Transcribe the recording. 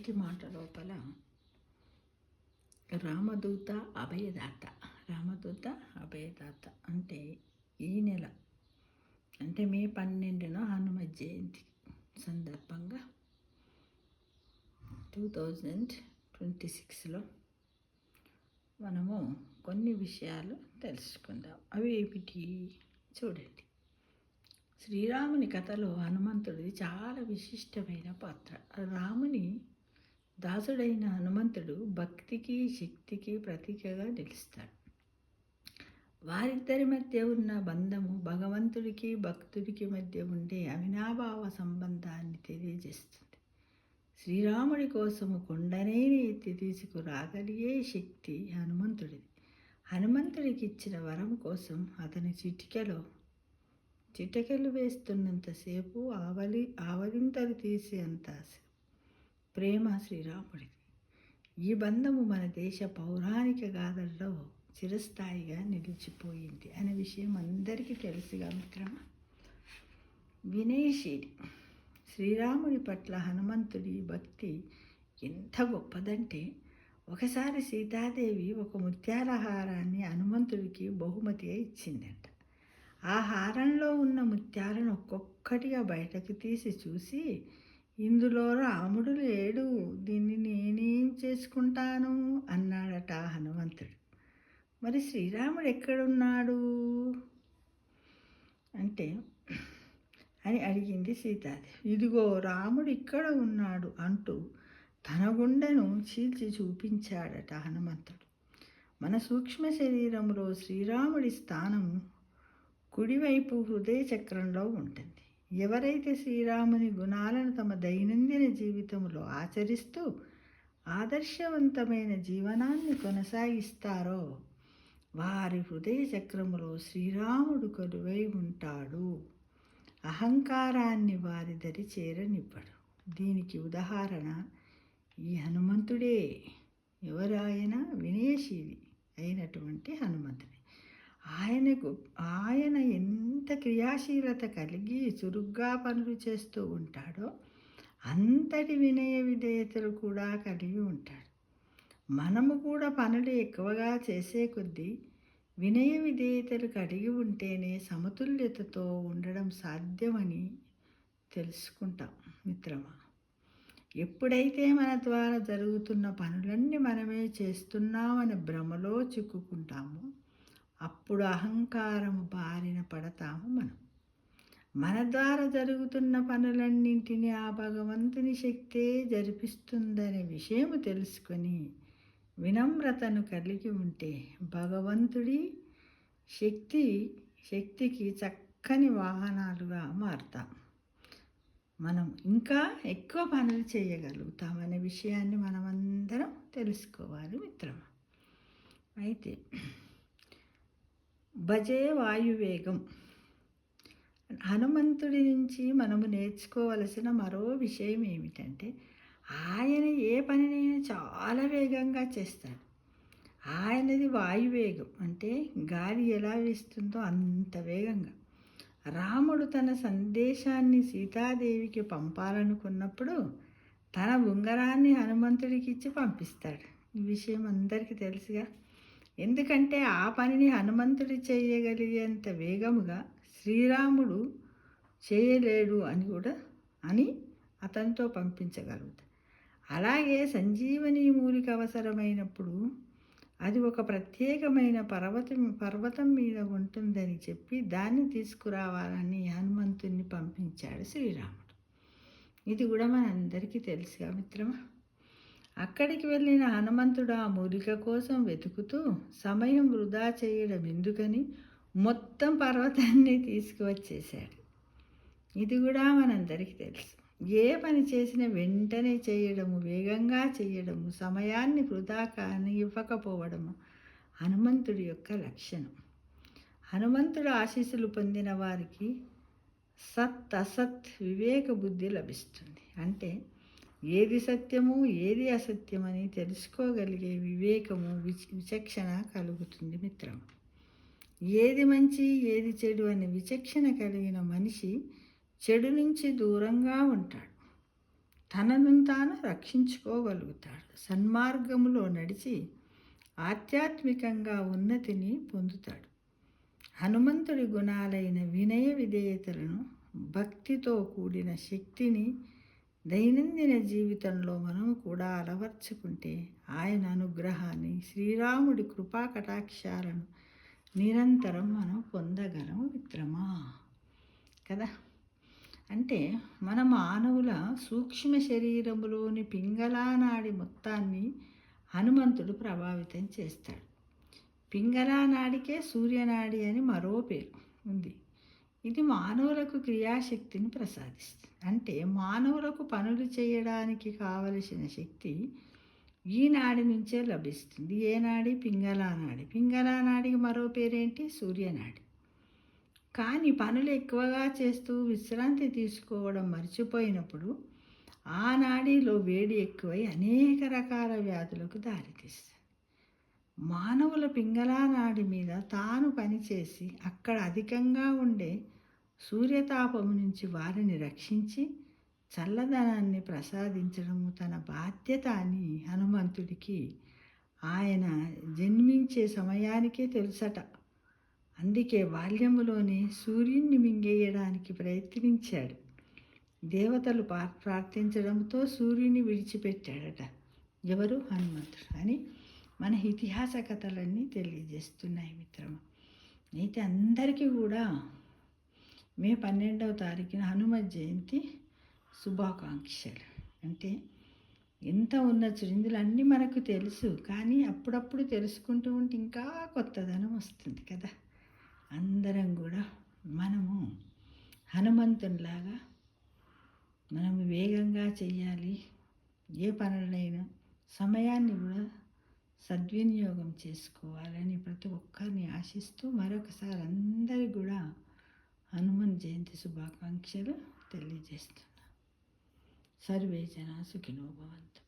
మొదటి మాట లోపల రామదూత అభయదాత. రామదూత అభయదాత అంటే ఈ నెల అంటే మే 12న హనుమ జయంతి సందర్భంగా 2026లో మనము కొన్ని విషయాలు తెలుసుకుందాం. అవి ఏమిటి చూడండి. శ్రీరాముని కథలో హనుమంతుడిది చాలా విశిష్టమైన పాత్ర. రాముని దాసుడైన హనుమంతుడు భక్తికి శక్తికి ప్రతీకగా నిలుస్తాడు. వారిద్దరి మధ్య ఉన్న బంధము భగవంతుడికి భక్తుడికి మధ్య ఉండే అవినాభావ సంబంధాన్ని తెలియజేస్తుంది. శ్రీరాముడి కోసము కొండనేని ఎత్తి తీసుకురాగలిగే శక్తి హనుమంతుడిది. హనుమంతుడికి ఇచ్చిన వరం కోసం అతని చిటికెలు వేస్తున్నంతసేపు ఆవలింతలు తీసేంత ప్రేమ శ్రీరాముడిది. ఈ బంధము మన దేశ పౌరాణిక గాథల్లో చిరస్థాయిగా నిలిచిపోయింది అనే విషయం అందరికీ తెలుసుగా మిత్రమా. వినయశీలి. శ్రీరాముడి పట్ల హనుమంతుడి భక్తి ఎంత గొప్పదంటే ఒకసారి సీతాదేవి ఒక ముత్యాల హారాన్ని హనుమంతుడికి బహుమతిగా ఇచ్చిందంట. ఆ హారంలో ఉన్న ముత్యాలను ఒక్కొక్కటిగా బయటకు తీసి చూసి, ఇందులో రాముడు లేడు, దీన్ని నేనేం చేసుకుంటాను అన్నాడట హనుమంతుడు. మరి శ్రీరాముడు ఎక్కడున్నాడు అని అడిగింది సీతాదేవి. ఇదిగో రాముడు ఇక్కడ ఉన్నాడు అంటూ తన గుండెను చీల్చి చూపించాడట హనుమంతుడు. మన సూక్ష్మ శరీరంలో శ్రీరాముడి స్థానం కుడివైపు హృదయ చక్రంలో ఉంటుంది. ఎవరైతే శ్రీరాముని గుణాలను తమ దైనందిన జీవితంలో ఆచరిస్తూ ఆదర్శవంతమైన జీవనాన్ని కొనసాగిస్తారో వారి హృదయ చక్రములో శ్రీరాముడు కొలువై ఉంటాడు. అహంకారాన్ని వారి దరి చేరనివ్వడు. దీనికి ఉదాహరణ ఈ హనుమంతుడే. ఎవరాయన? వినయశీలి అయినటువంటి హనుమంతుడే. ఆయన ఎంత క్రియాశీలత కలిగి చురుగ్గా పనులు చేస్తూ ఉంటాడో అంతటి వినయ విధేయతలు కూడా కలిగి ఉంటాడు. మనము కూడా పనులు ఎక్కువగా చేసే కొద్దీ వినయ విధేయతలు కలిగి ఉంటేనే సమతుల్యతతో ఉండడం సాధ్యమని తెలుసుకుంటాం మిత్రమా. ఎప్పుడైతే మన ద్వారా జరుగుతున్న పనులన్నీ మనమే చేస్తున్నామని భ్రమలో చిక్కుకుంటామో అప్పుడు అహంకారము బారిన పడతాము. మన ద్వారా జరుగుతున్న పనులన్నింటినీ ఆ భగవంతుని శక్తే జరిపిస్తుందనే విషయం తెలుసుకొని వినమ్రతను కలిగి ఉంటే భగవంతుడి శక్తికి చక్కని వాహనాలుగా మారుతాం. మనం ఇంకా ఎక్కువ పనులు చేయగలుగుతామనే విషయాన్ని మనమందరం తెలుసుకోవాలి మిత్రమా. అయితే భజే వాయువేగం. హనుమంతుడి నుంచి మనము నేర్చుకోవలసిన మరో విషయం ఏమిటంటే ఆయన ఏ పనినైనా చాలా వేగంగా చేస్తాడు. ఆయనది వాయువేగం అంటే గాలి ఎలా వేస్తుందో అంత వేగంగా. రాముడు తన సందేశాన్ని సీతాదేవికి పంపాలనుకున్నప్పుడు తన ఉంగరాన్ని హనుమంతుడికి ఇచ్చి పంపిస్తాడు. ఈ విషయం అందరికీ తెలుసుగా. ఎందుకంటే ఆ పనిని హనుమంతుడు చేయగలిగేంత వేగముగా శ్రీరాముడు చేయలేడు అని అతనితో పంపించగలుగుతాడు. అలాగే సంజీవని మూలిక అవసరమైనప్పుడు అది ఒక ప్రత్యేకమైన పర్వతం మీద ఉంటుందని చెప్పి దాన్ని తీసుకురావాలని హనుమంతుడిని పంపించాడు శ్రీరాముడు. ఇది కూడా మనందరికీ తెలుసుగా మిత్రమా. అక్కడికి వెళ్ళిన హనుమంతుడు ఆ మూలిక కోసం వెతుకుతూ సమయం వృధా చేయడం ఎందుకని మొత్తం పర్వతాన్ని తీసుకువచ్చేశాడు. ఇది కూడా మనందరికీ తెలుసు. ఏ పని చేసినా వెంటనే చేయడము, వేగంగా చేయడము, సమయాన్ని వృధా ఇవ్వకపోవడము హనుమంతుడి యొక్క లక్షణం. హనుమంతుడు ఆశీస్సులు పొందిన వారికి సత్ అసత్ వివేక బుద్ధి లభిస్తుంది. అంటే ఏది సత్యము ఏది అసత్యమని తెలుసుకోగలిగే వివేకము విచక్షణ కలుగుతుంది మిత్రం. ఏది మంచి ఏది చెడు అనే విచక్షణ కలిగిన మనిషి చెడు నుంచి దూరంగా ఉంటాడు. తనను తాను రక్షించుకోగలుగుతాడు. సన్మార్గములో నడిచి ఆధ్యాత్మికంగా ఉన్నతిని పొందుతాడు. హనుమంతుడి గుణాలైన వినయ విధేయతలను, భక్తితో కూడిన శక్తిని దైనందిన జీవితంలో మనం కూడా అలవర్చుకుంటే ఆయన అనుగ్రహాన్ని, శ్రీరాముడి కృపా కటాక్షాలను నిరంతరం మనం పొందగలం మిత్రమా. కదా. అంటే మన మానవుల సూక్ష్మ శరీరములోని పింగళానాడి మొత్తాన్ని హనుమంతుడు ప్రభావితం చేస్తాడు. పింగళానాడికే సూర్యనాడి అని మరో పేరు ఉంది. ఇది మానవులకు క్రియాశక్తిని ప్రసాదిస్తుంది. అంటే మానవులకు పనులు చేయడానికి కావలసిన శక్తి ఈ నాడి నుంచే లభిస్తుంది. ఏ నాడి? పింగళానాడి. పింగళానాడికి మరో పేరేంటి? సూర్యనాడి. కానీ పనులు ఎక్కువగా చేస్తూ విశ్రాంతి తీసుకోవడం మర్చిపోయినప్పుడు ఆ నాడీలో వేడి ఎక్కువై అనేక రకాల వ్యాధులకు దారితీస్తుంది. మానవుల పింగళానాడి మీద తాను పనిచేసి అక్కడ అధికంగా ఉండే సూర్యతాపం నుంచి వారిని రక్షించి చల్లదనాన్ని ప్రసాదించడము తన బాధ్యత అని హనుమంతుడికి ఆయన జన్మించే సమయానికే తెలుసట. అందుకే బాల్యములోనే సూర్యుడిని మింగేయడానికి ప్రయత్నించాడు. దేవతలు ప్రార్థించడంతో సూర్యుని విడిచిపెట్టాడట. ఎవరు? హనుమంతుడు అని మన ఇతిహాస కథలన్నీ తెలియజేస్తున్నాయి మిత్రమా. అయితే అందరికీ కూడా మే 12వ తారీఖున హనుమత్ జయంతి శుభాకాంక్షలు. అంటే ఎంత ఉన్నచ్చు ఇందులో అన్నీ మనకు తెలుసు, కానీ అప్పుడప్పుడు తెలుసుకుంటూ ఉంటే ఇంకా కొత్తదనం వస్తుంది కదా. అందరం కూడా మనము హనుమంతునిలాగా మనము వేగంగా చేయాలి. ఏ పనులైనా సమయాన్ని కూడా సద్వినియోగం చేసుకోవాలని ప్రతి ఒక్కరిని ఆశిస్తూ మరొకసారి అందరికీ కూడా హనుమన్ జయంతి శుభాకాంక్షలు తెలియజేస్తున్నా. సర్వే జనా సుఖినో భవంతు.